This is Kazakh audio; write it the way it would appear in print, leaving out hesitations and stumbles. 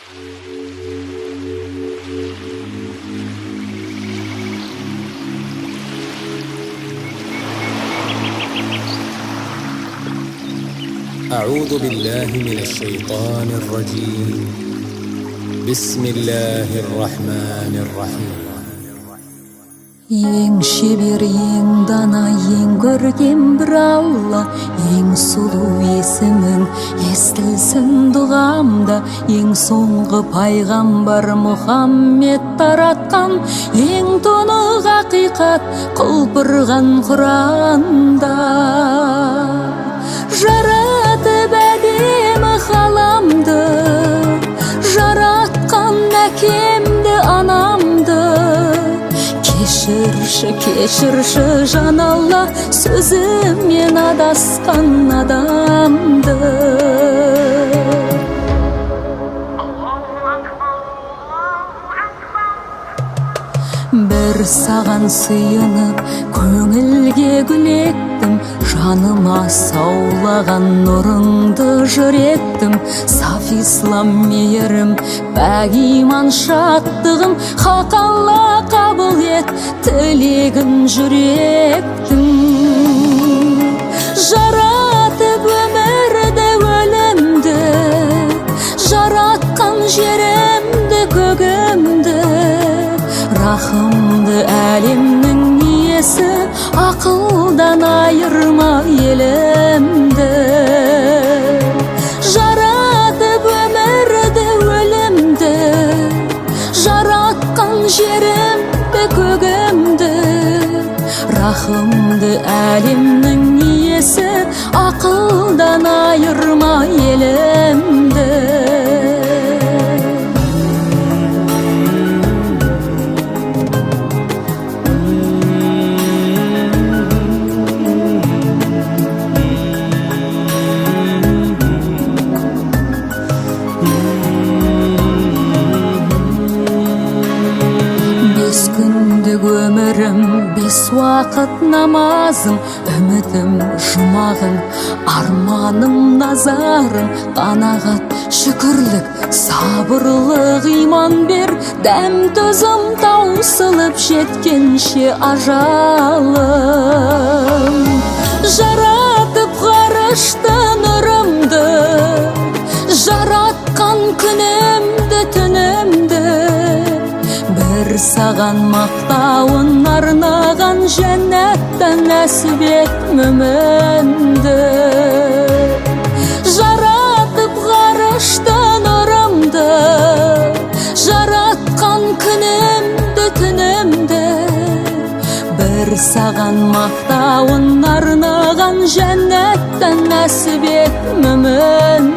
أعوذ بالله من الشيطان الرجيم. بسم الله الرحمن الرحيم. Ең шебер, ең дана, ең көркем бір Алла, ең сұлу есімің естілсін дұғамда. Ең соңғы пайғамбар Мұхаммед таратқан, ең тұнық ақиқат құлпырған Құранда. Жаратып әдемі ғаламды, жаратқан әкемді, анамды. Кешірші жан Алла, сөзімен адасқан адамды. Бір саған сыйынып, көңілге гүл ектім, жаныма саулаған нұрыңды жыр еттім. Саф ислам мейірім, пәк иман шаттығым, хақ Алла қабыл ет тілегім жүректің. Жаратып өмірді, өлімді, жаратқан жерімді, көгімді. Рахымды әлемнің иесі, ақылдан айырма елімді. Жаратып өмірді, өлімді, жаратқан жерімді, көгімді. Рахымды әлемнің иесі, ақылдан айырма елімді. Өмірім, бес уақыт намазым, үмітім жұмағың, арманым назарың. Қанағат, шүкірлік, сабырлық, иман бер, дәм төзім таусылып жеткенше ажалым. Жаратып ғарышты нұрымды, жаратқан күнімді, түнімді. Бір саған мақтауын арнаған, жәннаттан нәсіп ет мүмінді. Жаратып ғарышты нұрымды, жаратқан күнімді, түнімді. Бір саған мақтауын арнаған, жәннаттан нәсіп ет мүмінді.